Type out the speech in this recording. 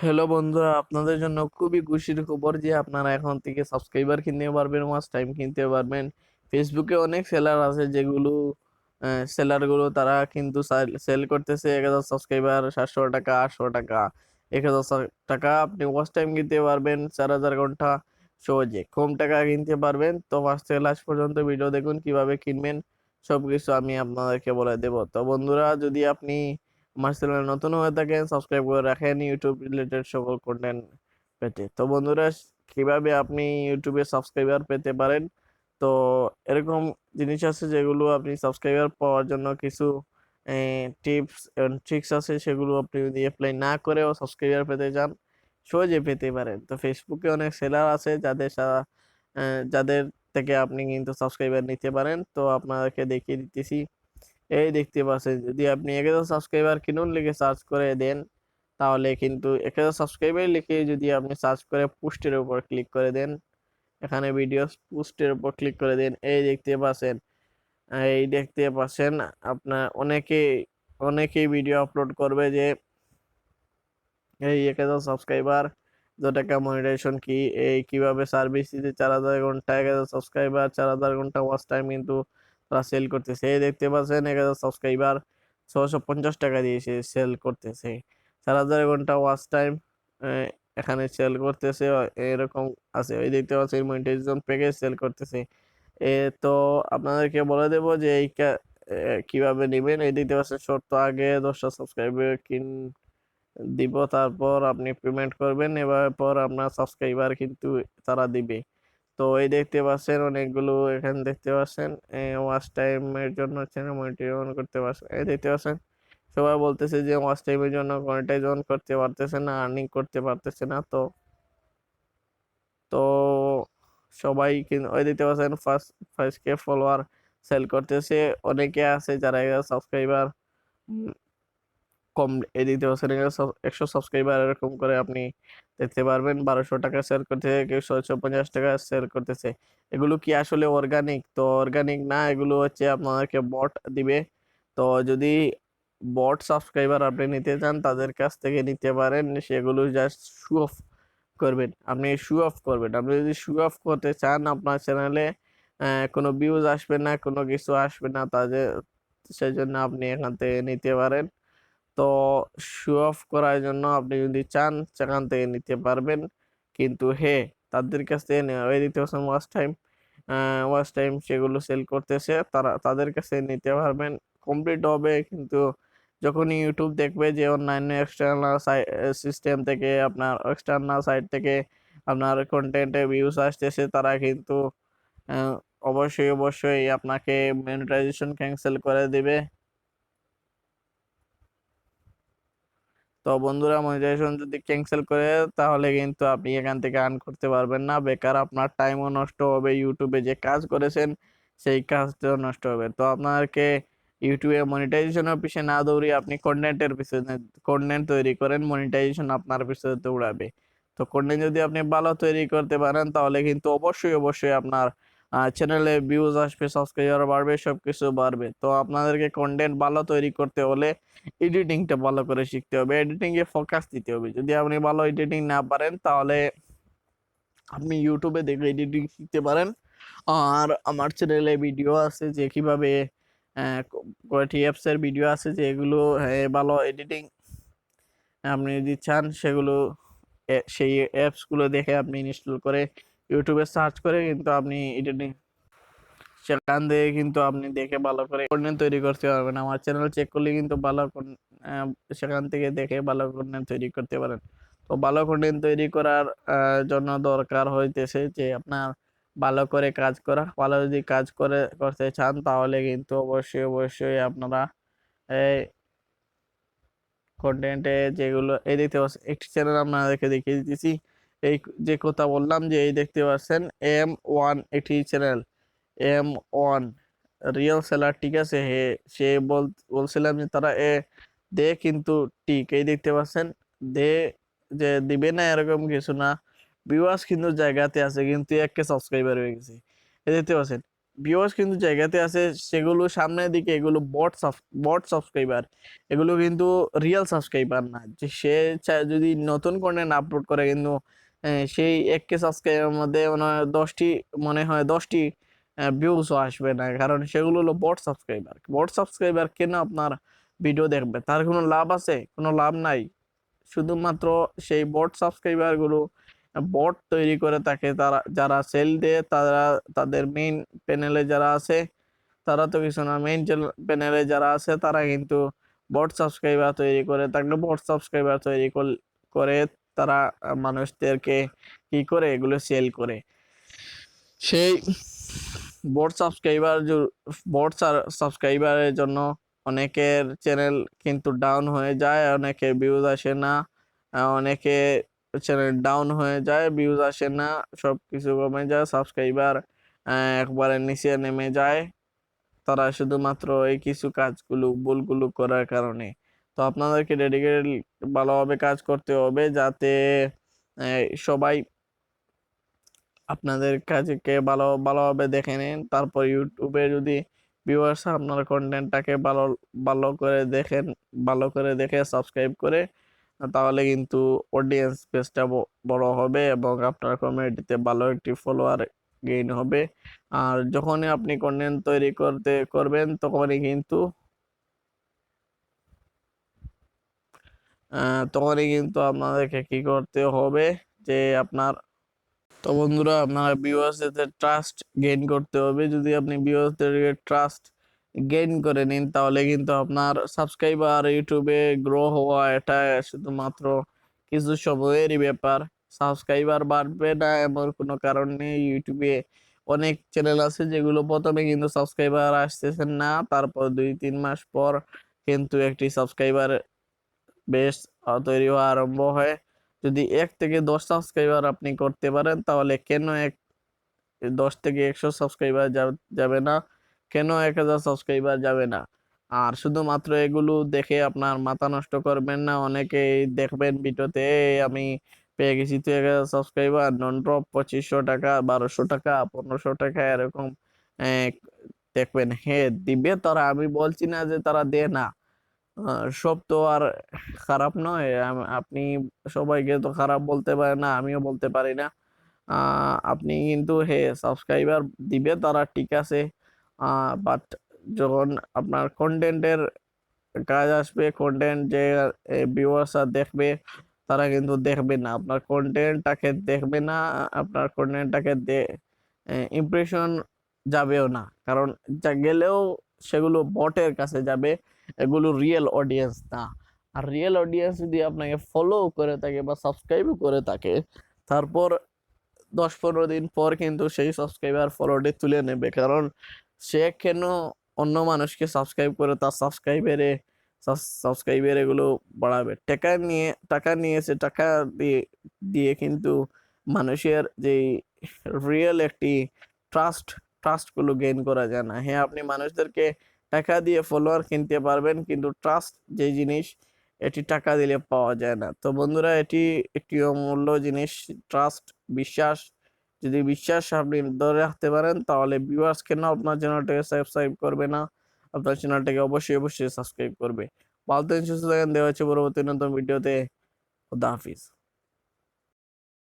Hello বন্ধুরা, আপনাদের জন্য খুবই খুশির খবর যে আপনারা এখন থেকে সাবস্ক্রাইবার কিনতে পারবেন, ওয়াচ টাইম কিনতে পারবেন। ফেসবুকে অনেক সেলার আছে যেগুলো সেলারগুলো তারা কিন্তু সেল করতেছে 1000 সাবস্ক্রাইবার 700 টাকা, 800 টাকা, 1000 টাকা। আপনি ওয়াচ টাইম কিনতে পারবেন 4000 ঘন্টা সহজে কম টাকা কিনতে পারবেন। তো ফার্স্ট থেকে লাস্ট পর্যন্ত ভিডিও দেখুন কিভাবে কিনবেন, সবকিছু আমি আপনাদেরকে বলে দেব। তো বন্ধুরা, যদি আপনি আমার চ্যানেলে নতুন হয়ে থাকেন সাবস্ক্রাইব করে রাখেন ইউটিউব রিলেটেড সকল কন্টেন্ট পেতে। তো বন্ধুরা, কিভাবে আপনি ইউটিউবে সাবস্ক্রাইবার পেতে পারেন, তো এরকম জিনিস আছে যেগুলো আপনি সাবস্ক্রাইবার পাওয়ার জন্য কিছু টিপস এন্ড ট্রিক্স আছে, সেগুলো আপনি যদি অ্যাপ্লাই না করেও সাবস্ক্রাইবার পেতে চান সহজে পেতে পারেন। তো ফেসবুকে অনেক সেলার আছে যাদের থেকে আপনি কিন্তু সাবস্ক্রাইবার নিতে পারেন। তো আপনাদেরকে দেখিয়ে দিতেছি। এই দেখতে পাচ্ছেন, যদি আপনি 1000 সাবস্ক্রাইবার কিনুন লিখে সার্চ করে দেন, তাহলে কিন্তু 1000 সাবস্ক্রাইবার লিখে যদি আপনি সার্চ করে পোস্টের উপর ক্লিক করে দেন, এখানে ভিডিও পোস্টের উপর ক্লিক করে দেন, এই দেখতে পাচ্ছেন আপনার অনেকেই ভিডিও আপলোড করবে যে এই 1000 সাবস্ক্রাইবার, 2 টাকা মনিটাইজেশন কি, এই কিভাবে সার্ভিস দিতে 4000 ঘন্টা, 1000 সাবস্ক্রাইবার 4000 ঘন্টা ওয়াচ টাইম কিন্তু তারা সেল করতেছে। এই দেখতে পাচ্ছেন 1000 সাবস্ক্রাইবার 650 টাকা দিয়ে সে সেল করতেছে, 4000 ঘন্টা ওয়াচ টাইম এখানে সেল করতেছে। এরকম আছে, এই দেখতে পাচ্ছেন মনিটাইজেশন প্যাকেজ সেল করতেছে। তো আপনাদেরকে বলে দেব যে কিভাবে নেবেন। এই দেখতে পাচ্ছেন শর্ত, আগে 10টা সাবস্ক্রাইবার দিব, তারপর আপনি পেমেন্ট করবেন, এবার পর আপনার সাবস্ক্রাইবার কিন্তু তারা দিবে। তো এই দেখতে পাচ্ছেন অনেকগুলো, এখানে দেখতে পাচ্ছেন ওয়াচ টাইমের জন্য চ্যানেল মনিটাইজেশন করতে পারছেন। এই দেখতে পাচ্ছেন সবাই বলতেছে যে ওয়াচ টাইমের জন্য মনিটাইজেশন করতে পারতেছে না, আর্নিং করতে পারতেছে না। তো তো সবাই কিন্তু ওই দেখতে পাচ্ছেন ফার্স্ট ফার্স্ট কে ফলোয়ার সেল করতেছে। অনেকে আছে যারা সাবস্ক্রাইবার কম, এই দিতে বছর 100 সাবস্ক্রাইবার এরকম করে আপনি দেখতে পারবেন 1200 টাকা সেল করতেছে, কেউ 650 টাকা সেল করতেছে। এগুলো কি আসলে অর্গানিক? তো অর্গানিক না, এগুলো হচ্ছে আপনাদেরকে বট দিবে। তো যদি বট সাবস্ক্রাইবার আপনি নিতে চান তাদের কাছ থেকে নিতে পারেন, সেগুলো জাস্ট শু অফ করবেন। আপনি যদি শু অফ করতে চান আপনার চ্যানেলে কোনো ভিউজ আসবে না, কোনো কিছু আসবে না তাদের, সেই জন্য আপনি এখান থেকে নিতে পারেন। তো শো অফ করার জন্য আপনি যদি চান সেখান থেকে নিতে পারবেন, কিন্তু তাদের কাছ থেকে নেওয়া, ওই দিতে পারছেন ওয়াচ টাইম সেগুলো সেল করতেছে, তাদের কাছে নিতে পারবেন। কমপ্লিট হবে কিন্তু যখন ইউটিউব দেখবে যে অন্যান্য এক্সটার্নাল সিস্টেম থেকে, আপনার এক্সটার্নাল সাইট থেকে আপনার কন্টেন্টে ভিউজ আসতেছে, তারা কিন্তু আহ, অবশ্যই আপনাকে মনিটাইজেশন ক্যান্সেল করে দিবে। তো বন্ধুরা, মনিটাইজেশন যদি ক্যান্সেল করে তাহলে কিন্তু আপনি এখান থেকে আর্ন করতে পারবেন না, বেকার আপনার টাইমও নষ্ট হবে, ইউটিউবে যে কাজ করেছেন সেই কাজটাও নষ্ট হবে। তো আপনাকে ইউটিউবে মনিটাইজেশনের পিছনে না দৌড়িয়ে আপনি কন্টেন্টের পিছনে কন্টেন্ট তৈরি করেন, মনিটাইজেশন আপনার পিছনে দৌড়াবে। তো কন্টেন্ট যদি আপনি ভালো তৈরি করতে পারেন তাহলে কিন্তু অবশ্যই আপনার চ্যানেলে ভিউজ আসবে, সাবস্ক্রাইবার বাড়বে, সবকিছু বাড়বে। তো আপনাদেরকে কন্টেন্ট ভালো তৈরি করতে হলে এডিটিংটা ভালো করে শিখতে হবে, এডিটিং এ ফোকাস দিতে হবে। যদি আপনি ভালো এডিটিং না পারেন তাহলে আপনি ইউটিউবে দেখে এডিটিং শিখতে পারেন। আর আমার চ্যানেলে ভিডিও আছে যে কিভাবে কয়টি অ্যাপস এর ভিডিও আছে যে এগুলো ভালো এডিটিং আপনি যদি চান সেগুলো সেই অ্যাপস গুলো দেখে আপনি ইনস্টল করে ইউটিউবে সার্চ করে কিন্তু আপনি এডিটিং সেখান থেকে কিন্তু আপনি দেখে ভালো করে কন্টেন্ট তৈরি করতে পারবেন। আমার চ্যানেল চেক করলে কিন্তু আহ, সেখান থেকে দেখে ভালো কন্টেন্ট তৈরি করতে পারেন। তো ভালো কন্টেন্ট তৈরি করার জন্য দরকার হইতেছে যে আপনার ভালো করে কাজ করা। ভালো যদি কাজ করতে চান তাহলে কিন্তু অবশ্যই আপনারা এই কন্টেন্টে যেগুলো, এই দেখতে পাচ্ছেন একটি চ্যানেল আপনাদেরকে দেখিয়ে দিতেছি। এই যে কথা বললাম যে এই দেখতে পাচ্ছেন M1 একটি চ্যানেল, M1 রিয়েল সেলার, ঠিক আছে। সে বলছিলাম যে তারা দে কিন্তু ঠিক, এই দেখতে পাচ্ছেন দে, যে দিবে না এরকম কিছু না, ভিউয়ার্স কিন্তু জায়গাতে আছে, কিন্তু 1K সাবস্ক্রাইবার হয়ে গেছে, এই দেখতে পাচ্ছেন। ভিউয়ার্স কিন্তু জায়গাতে আছে, সেগুলো সামনের দিকে এগুলো বট সাবস্ক্রাইবার, এগুলো কিন্তু রিয়েল সাবস্ক্রাইবার না। যে সে যদি নতুন কন্টেন্ট আপলোড করে কিন্তু সেই 1K সাবস্ক্রাইবারের মধ্যে মনে হয় 10টি ভিউজও আসবে না, কারণ সেগুলো হলো বট সাবস্ক্রাইবার। বট সাবস্ক্রাইবার কেন আপনার ভিডিও দেখবে? তার কোনো লাভ আছে? কোনো লাভ নাই। শুধুমাত্র সেই বট সাবস্ক্রাইবার গুলো বট তৈরি করে থাকে, তারা যারা সেল দেয়, তারা তাদের মেইন প্যানেলে যারা আছে তারা তো কিছু না, মেইন প্যানেলে যারা আছে তারা কিন্তু বট সাবস্ক্রাইবার তৈরি করে থাকে। বট সাবস্ক্রাইবার তৈরি করে তারা মানুষদেরকে কি করে এগুলো সেল করে। সেই বট সাবস্ক্রাইবার বট সাবস্ক্রাইবারের জন্য অনেকের চ্যানেল কিন্তু ডাউন হয়ে যায়, অনেকের ভিউজ আসে না, অনেকে চ্যানেল ডাউন হয়ে যায়, ভিউজ আসে না, সবকিছু কমে যায়, সাবস্ক্রাইবার একবারে নিচে নেমে যায়, তারা শুধুমাত্র এই কিছু ভুলগুলো করার কারণে। তো আপনাদেরকে ডেডিকেটেড ভালোভাবে কাজ করতে হবে, যাতে সবাই আপনাদের কাজকে ভালোভাবে দেখে নেন। তারপর ইউটিউবে যদি ভিউয়ার্স আপনার কন্টেন্টটাকে ভালো করে দেখেন, ভালো করে দেখে সাবস্ক্রাইব করে, তাহলে কিন্তু অডিয়েন্স বেসটা বড় হবে এবং আপনার কমিউনিটিতে ভালো একটি ফলোয়ার গেইন হবে। আর যখনই আপনি কন্টেন্ট তৈরি করবেন তখনই কিন্তু আপনাদেরকে কি করতে হবে যে তো বন্ধুরা, আপনারা ভিউয়ার্সদের ট্রাস্ট গেইন করতে হবে। যদি আপনি ভিউয়ার্সদেরকে ট্রাস্ট গেইন করে নিন, তাহলে কিন্তু আপনার সাবস্ক্রাইবার ইউটিউবে গ্রো হওয়া এটা শুধুমাত্র কিছু সময়েরই ব্যাপার। সাবস্ক্রাইবার বাড়বে না এমন কোনো কারণ নেই। ইউটিউবে অনেক চ্যানেল আছে যেগুলো প্রথমে কিন্তু সাবস্ক্রাইবার আসতেছেন না, তারপর 2-3 মাস পর কিন্তু একটি সাবস্ক্রাইবার বেশ তৈরি হওয়া আরম্ভ হয়। যদি 1 থেকে 10 সাবস্ক্রাইবার আপনি করতে পারেন, তাহলে কেন 10 থেকে 100 সাবস্ক্রাইবার যাবে না? কেন 1000 সাবস্ক্রাইবার যাবে না? আর শুধুমাত্র এগুলো দেখে আপনার মাথা নষ্ট করবেন না। অনেকেই দেখবেন ভিডিওতে, আমি পেয়ে গেছি তো 1000 সাবস্ক্রাইবার, নন ড্রপ 2500 টাকা, 1200 টাকা, 1500 টাকা এরকম আহ, দেখবেন। হ্যাঁ, দিবে তারা, আমি বলছি না যে তারা দেয় না। সব তো আর খারাপ নয়। আপনি সবাইকে তো খারাপ বলতে পারেন না, আমিও বলতে পারি না। আপনি কিন্তু সাবস্ক্রাইবার দিবে তারা, ঠিক আছে, বাট যখন আপনার কন্টেন্টের কাজ আসবে, কন্টেন্ট যে ভিউয়ার্সরা দেখবে, তারা কিন্তু দেখবে না, আপনার কন্টেন্টটাকে দেখবে না, আপনার কন্টেন্টটাকে ইমপ্রেশন যাবেও না, কারণ যা গেলেও সেগুলো বটের কাছে যাবে, এগুলো রিয়েল অডিয়েন্স না। আর রিয়েল অডিয়েন্স যদি আপনাকে ফলো করে থাকে বা সাবস্ক্রাইবও করে থাকে, তারপর 10-15 দিন পর কিন্তু সেই সাবস্ক্রাইবার ফলোডে তুলে নেবে, কারণ সে কেন অন্য মানুষকে সাবস্ক্রাইব করে তার সাবস্ক্রাইবার এগুলো বাড়াবে? টাকা নিয়েছে, টাকা দিয়ে দিয়ে কিন্তু মানুষের যে রিয়েল একটি ট্রাস্ট ট্রাস্ট গুলো গেইন করা যায় না। হ্যাঁ, আপনি মানুষদেরকে টাকা দিয়ে ফলোয়ার কিনতে পারবেন, কিন্তু ট্রাস্ট যে জিনিস, এটি টাকা দিলে পাওয়া যায় না। তো বন্ধুরা, এটি একটি অমূল্য জিনিস, ট্রাস্ট, বিশ্বাস। যদি বিশ্বাস আপনি ধরে রাখতে পারেন, তাহলে ভিউয়ার্স কেন আপনার চ্যানেলটাকে সাবস্ক্রাইব করবে না? আপনার চ্যানেলটাকে অবশ্যই সাবস্ক্রাইব করবে। ভালো থাকেন, সুস্থ থাকেন, দেখা হচ্ছে পরবর্তী নতুন ভিডিওতে। খুদা হাফিজ।